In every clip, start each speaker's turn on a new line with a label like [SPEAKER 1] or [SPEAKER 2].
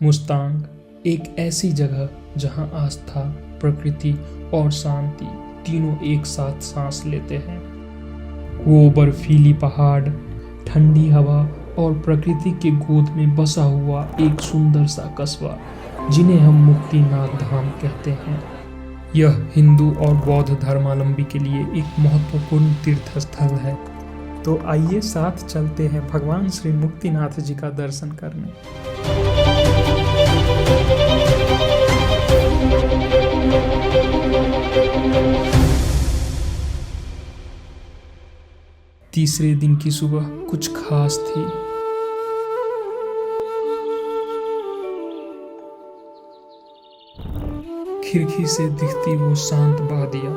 [SPEAKER 1] मुस्तांग एक ऐसी जगह जहां आस्था, प्रकृति और शांति तीनों एक साथ सांस लेते हैं। वो बर्फीली पहाड़, ठंडी हवा और प्रकृति के गोद में बसा हुआ एक सुंदर सा कस्बा जिन्हें हम मुक्तिनाथ धाम कहते हैं। यह हिंदू और बौद्ध धर्मावलंबी के लिए एक महत्वपूर्ण तीर्थ स्थल है। तो आइए साथ चलते हैं भगवान श्री मुक्तिनाथ जी का दर्शन करने। तीसरे दिन की सुबह कुछ खास थी। खिड़की से दिखती वो शांत वादियां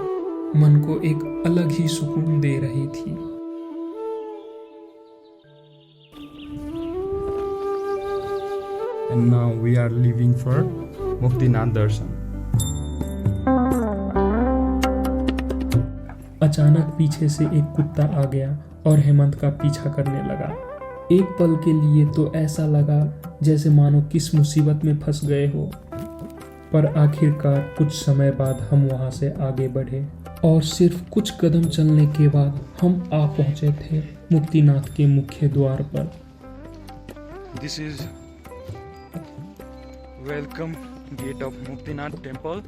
[SPEAKER 1] मन को एक अलग ही सुकून दे रही थी।
[SPEAKER 2] And now we are leaving for Muktinath दर्शन।
[SPEAKER 1] अचानक पीछे से एक कुत्ता आ गया और हेमंत का पीछा करने लगा। एक पल के लिए तो ऐसा लगा जैसे मानो किस मुसीबत में फंस गए हो, पर आखिरकार कुछ समय बाद हम वहां से आगे बढ़े और सिर्फ कुछ कदम चलने के बाद हम आ पहुंचे थे मुक्तिनाथ के मुख्य द्वार पर।
[SPEAKER 2] This is welcome gate of Muktinath temple.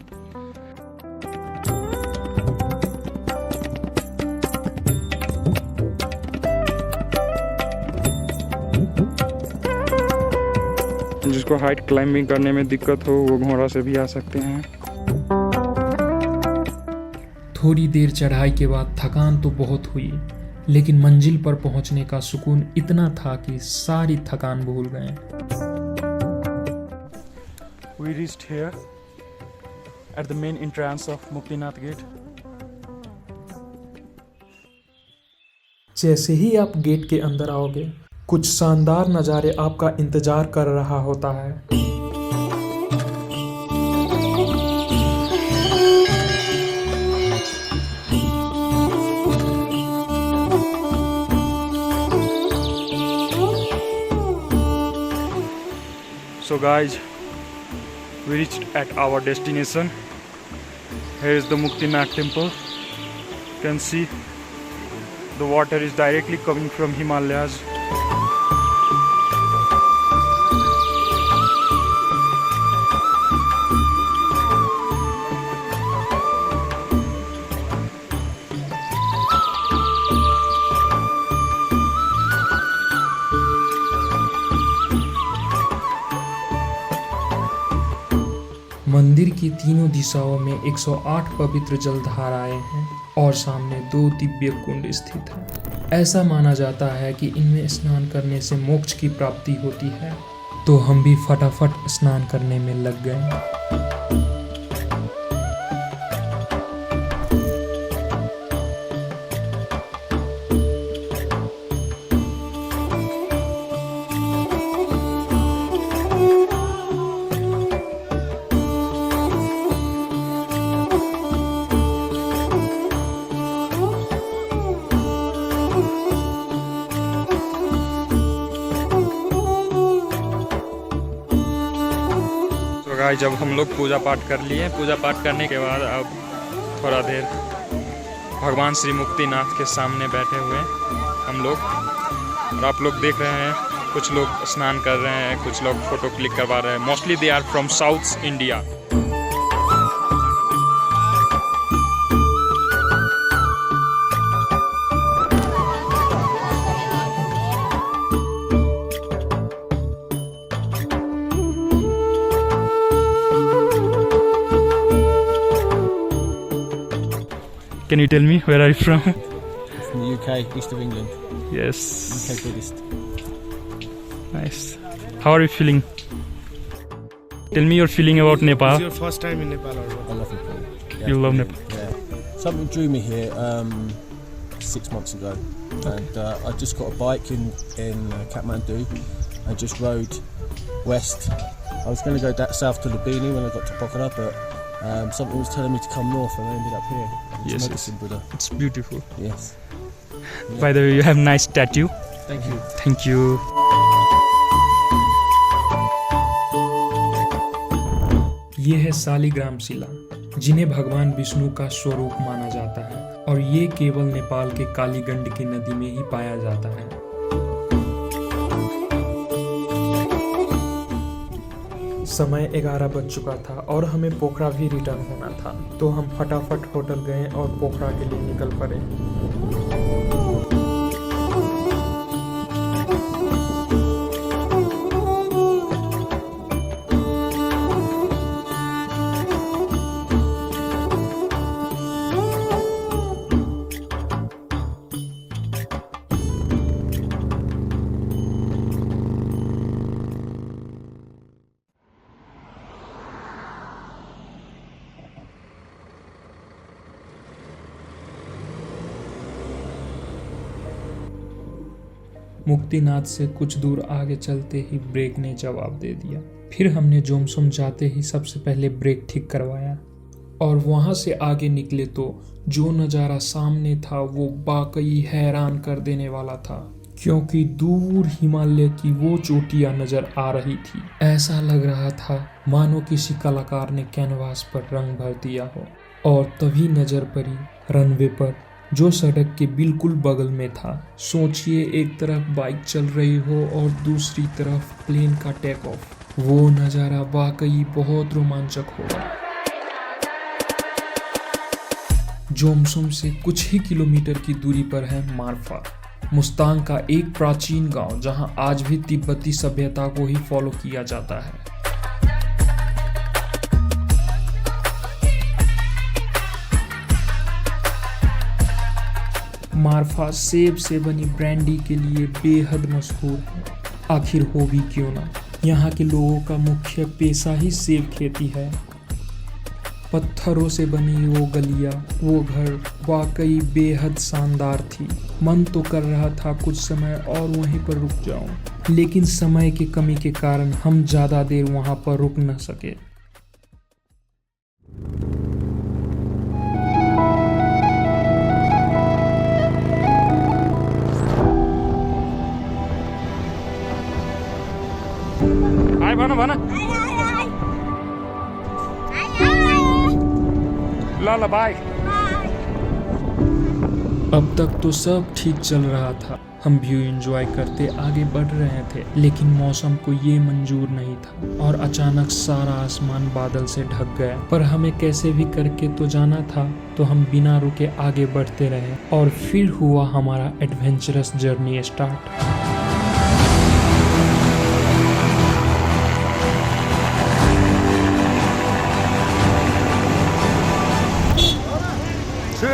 [SPEAKER 2] जिसको हाइट क्लाइंबिंग करने में दिक्कत हो वो घोड़ा से भी आ सकते हैं।
[SPEAKER 1] थोड़ी देर चढ़ाई के बाद थकान तो बहुत हुई, लेकिन मंजिल पर पहुंचने का सुकून इतना था कि सारी थकान भूल गए।
[SPEAKER 2] We reached here at the main entrance of Muktinath gate.
[SPEAKER 1] जैसे ही आप गेट के अंदर आओगे कुछ शानदार नज़ारे आपका इंतजार कर रहा होता है।
[SPEAKER 2] So guys, we reached at our destination. Here is the Muktinath temple. You can see the water is directly coming from Himalayas.
[SPEAKER 1] मंदिर की तीनों दिशाओं में 108 पवित्र जलधाराएं हैं और सामने 2 दिव्य कुंड स्थित हैं। ऐसा माना जाता है कि इनमें स्नान करने से मोक्ष की प्राप्ति होती है। तो हम भी फटाफट स्नान करने में लग गए।
[SPEAKER 2] जब हम लोग पूजा पाठ कर लिए, पूजा पाठ करने के बाद अब थोड़ा देर भगवान श्री मुक्तिनाथ के सामने बैठे हुए हम लोग, और आप लोग देख रहे हैं कुछ लोग स्नान कर रहे हैं, कुछ लोग फोटो क्लिक करवा रहे हैं। Mostly they are from south India. Can you tell me where are you from?
[SPEAKER 3] From the UK, east of England.
[SPEAKER 2] Yes.
[SPEAKER 3] UK Buddhist.
[SPEAKER 2] Nice. How are you feeling? Tell me your feeling about Nepal.
[SPEAKER 4] Is your first time in Nepal or what?
[SPEAKER 3] I love Nepal. Yeah,
[SPEAKER 2] You love
[SPEAKER 3] brilliant. Yeah. Something drew me here 6 months ago, and I just got a bike in Kathmandu. I just rode west. I was going to go south to Lumbini when I got to Pokhara, but something was telling me to come north, and I ended up here. It's Medicine Buddha.
[SPEAKER 2] It's beautiful.
[SPEAKER 3] Yes.
[SPEAKER 2] By the way, you have nice tattoo.
[SPEAKER 3] Thank you.
[SPEAKER 2] Thank you.
[SPEAKER 1] ये है शालिग्राम शिला, जिन्हें भगवान विष्णु का स्वरूप माना जाता है और ये केवल नेपाल के काली गंडकी नदी में ही पाया जाता है। समय 11 बज चुका था और हमें पोखरा भी रिटर्न होना था, तो हम फटाफट होटल गए और पोखरा के लिए निकल पड़े। मुक्तिनाथ से कुछ दूर आगे चलते ही ब्रेक ने जवाब दे दिया। फिर हमने जोमसोम जाते ही सबसे पहले ब्रेक ठीक करवाया और वहां से आगे निकले तो जो नज़ारा सामने था वो वाकई हैरान कर देने वाला था, क्योंकि दूर हिमालय की वो चोटियां नजर आ रही थी। ऐसा लग रहा था मानो किसी कलाकार ने कैनवास पर रंग भर दिया हो। और तभी नजर पड़ी रनवे पर, जो सड़क के बिल्कुल बगल में था। सोचिए, एक तरफ बाइक चल रही हो और दूसरी तरफ प्लेन का टेक ऑफ। वो नज़ारा वाकई बहुत रोमांचक होगा। जोमसोम से कुछ ही किलोमीटर की दूरी पर है मार्फा, मुस्तांग का एक प्राचीन गांव, जहां आज भी तिब्बती सभ्यता को ही फॉलो किया जाता है। मार्फा सेब से बनी ब्रांडी के लिए बेहद मशहूर है। आखिर हो भी क्यों ना, यहाँ के लोगों का मुख्य पेशा ही सेब खेती है। पत्थरों से बनी वो गलियां, वो घर वाकई बेहद शानदार थी। मन तो कर रहा था कुछ समय और वहीं पर रुक जाऊं, लेकिन समय की कमी के कारण हम ज़्यादा देर वहां पर रुक न सके।
[SPEAKER 2] भन ल बाय।
[SPEAKER 1] अब तक तो सब ठीक चल रहा था, हम व्यू एंजॉय करते आगे बढ़ रहे थे, लेकिन मौसम को ये मंजूर नहीं था और अचानक सारा आसमान बादल से ढक गया। पर हमें कैसे भी करके तो जाना था, तो हम बिना रुके आगे बढ़ते रहे और फिर हुआ हमारा एडवेंचरस जर्नी स्टार्ट।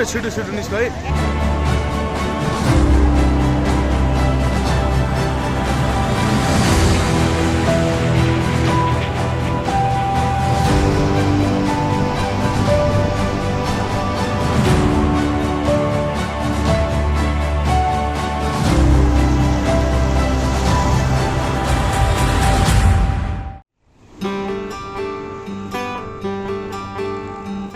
[SPEAKER 3] छिटो निस्कै।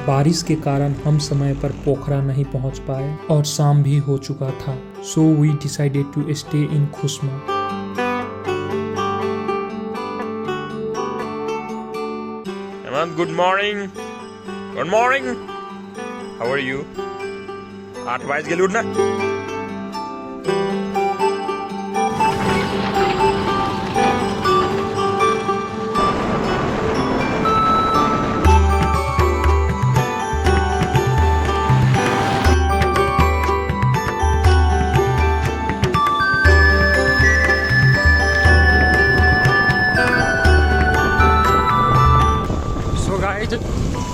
[SPEAKER 1] बारिश के कारण हम समय पर पोखरा नहीं पहुंच पाए और शाम भी हो चुका था, so we decided to stay in खुसमा।
[SPEAKER 2] Good morning, good morning, how are you? 8 बज गेल उठना।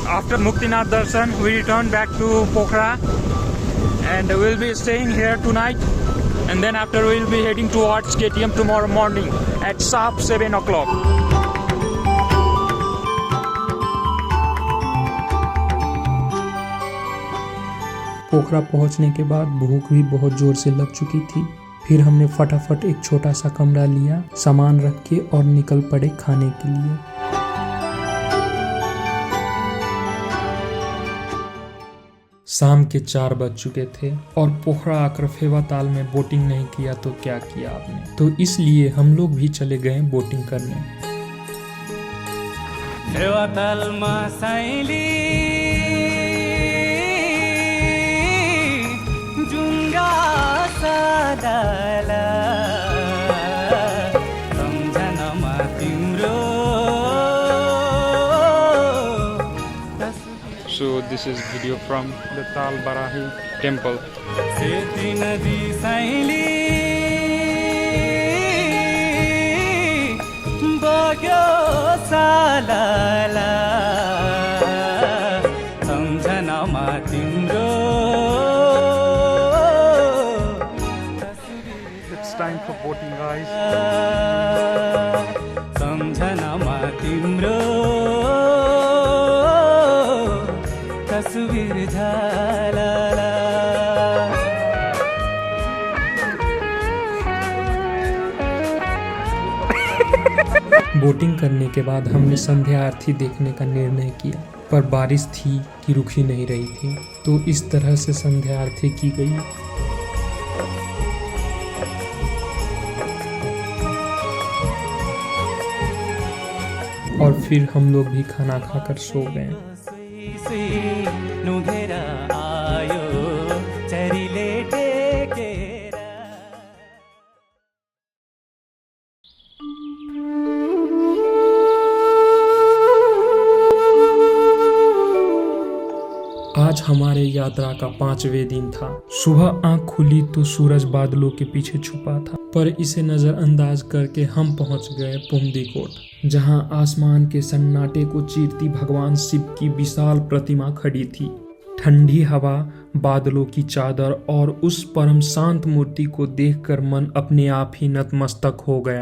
[SPEAKER 2] After Muktinath Darshan, we return back to Pokhara and we'll be staying here tonight, and then after we'll be heading towards KTM tomorrow morning at sharp 7 o'clock.
[SPEAKER 1] पोखरा पहुंचने के बाद भूख भी बहुत जोर से लग चुकी थी। फिर हमने फटाफट एक छोटा सा कमरा लिया, सामान रख के और निकल पड़े खाने के लिए। शाम के 4 बज चुके थे और पोखरा आकर फेवा ताल में बोटिंग नहीं किया तो क्या किया आपने, तो इसलिए हम लोग भी चले गए बोटिंग करने।
[SPEAKER 4] सेवातालमा साइली जुङ्गा सादाला सम्झनमा तिम्रो
[SPEAKER 2] So this is video from the Tal Barahi temple.
[SPEAKER 4] सेती नदी साइली बग्यो सालाला सम्झनामा तिम्रो
[SPEAKER 2] It's time for boating, guys.
[SPEAKER 4] सम्झनामा तिम्रो तस्बिर झालाला
[SPEAKER 1] बोटिंग करने के बाद हमने संध्या आरती देखने का निर्णय किया, पर बारिश थी कि रुक ही नहीं रही थी, तो इस तरह से संध्या आरती की गई। और फिर हम लोग भी खाना खाकर सो गए।
[SPEAKER 4] नुघेर आयो चरीले टेकेर
[SPEAKER 1] आज हमारे यात्रा का 5वें दिन था। सुबह आंख खुली तो सूरज बादलों के पीछे छुपा था, पर इसे नजरअंदाज करके हम पहुंच गए पुमदीकोट, जहां आसमान के सन्नाटे को चीरती भगवान शिव की विशाल प्रतिमा खड़ी थी। ठंडी हवा, बादलों की चादर और उस परम शांत मूर्ति को देखकर मन अपने आप ही नतमस्तक हो गया।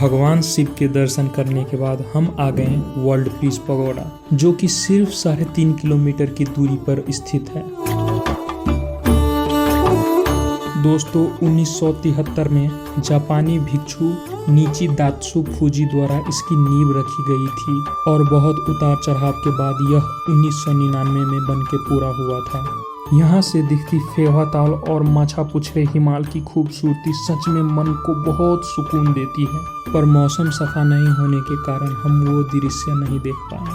[SPEAKER 1] भगवान शिव के दर्शन करने के बाद हम आ गए वर्ल्ड पीस पगोड़ा, जो कि सिर्फ 3.5 किलोमीटर की दूरी पर स्थित है। दोस्तों, 1973 में जापानी भिक्षु नीची दात्सु फूजी द्वारा इसकी नींव रखी गई थी और बहुत उतार चढ़ाव के बाद यह 1999 में बनके पूरा हुआ था। यहाँ से दिखती फेवाताल और माछापुछरे हिमाल की खूबसूरती सच में मन को बहुत सुकून देती है, पर मौसम सफा नहीं होने के कारण हम वो दृश्य नहीं देख पाए।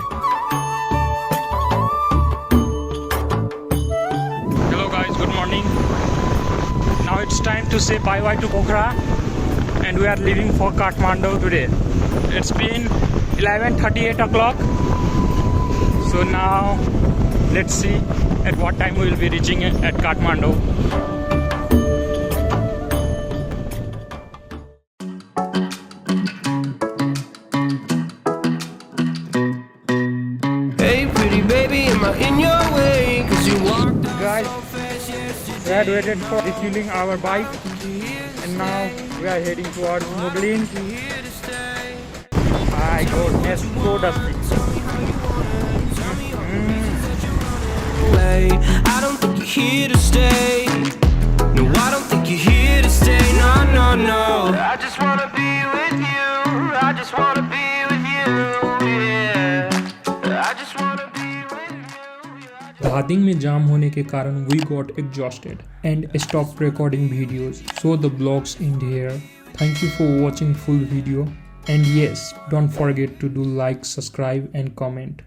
[SPEAKER 2] Hello guys, good morning. Now it's time to say bye-bye to Pokhara and we are leaving for Kathmandu today. It's been 11:38 o'clock. So now let's see at what time we will be reaching at Kathmandu.
[SPEAKER 5] Hey pretty baby, am I in your way? 'Cause you walked out
[SPEAKER 2] Guys,
[SPEAKER 5] so fast yesterday.
[SPEAKER 2] we had waited for refueling our bike and now we are heading towards Muglin. My goodness, so dusty.
[SPEAKER 5] I don't think you're here to stay. No, I don't think you're here to stay. No, no, no. I just wanna be with you. I just wanna be with you. Yeah. I just wanna be with you.
[SPEAKER 1] Dhading में जाम होने के कारण we got exhausted and stopped recording videos, so the vlogs end here. Thank you for watching full video, and yes, don't forget to do like, subscribe and comment.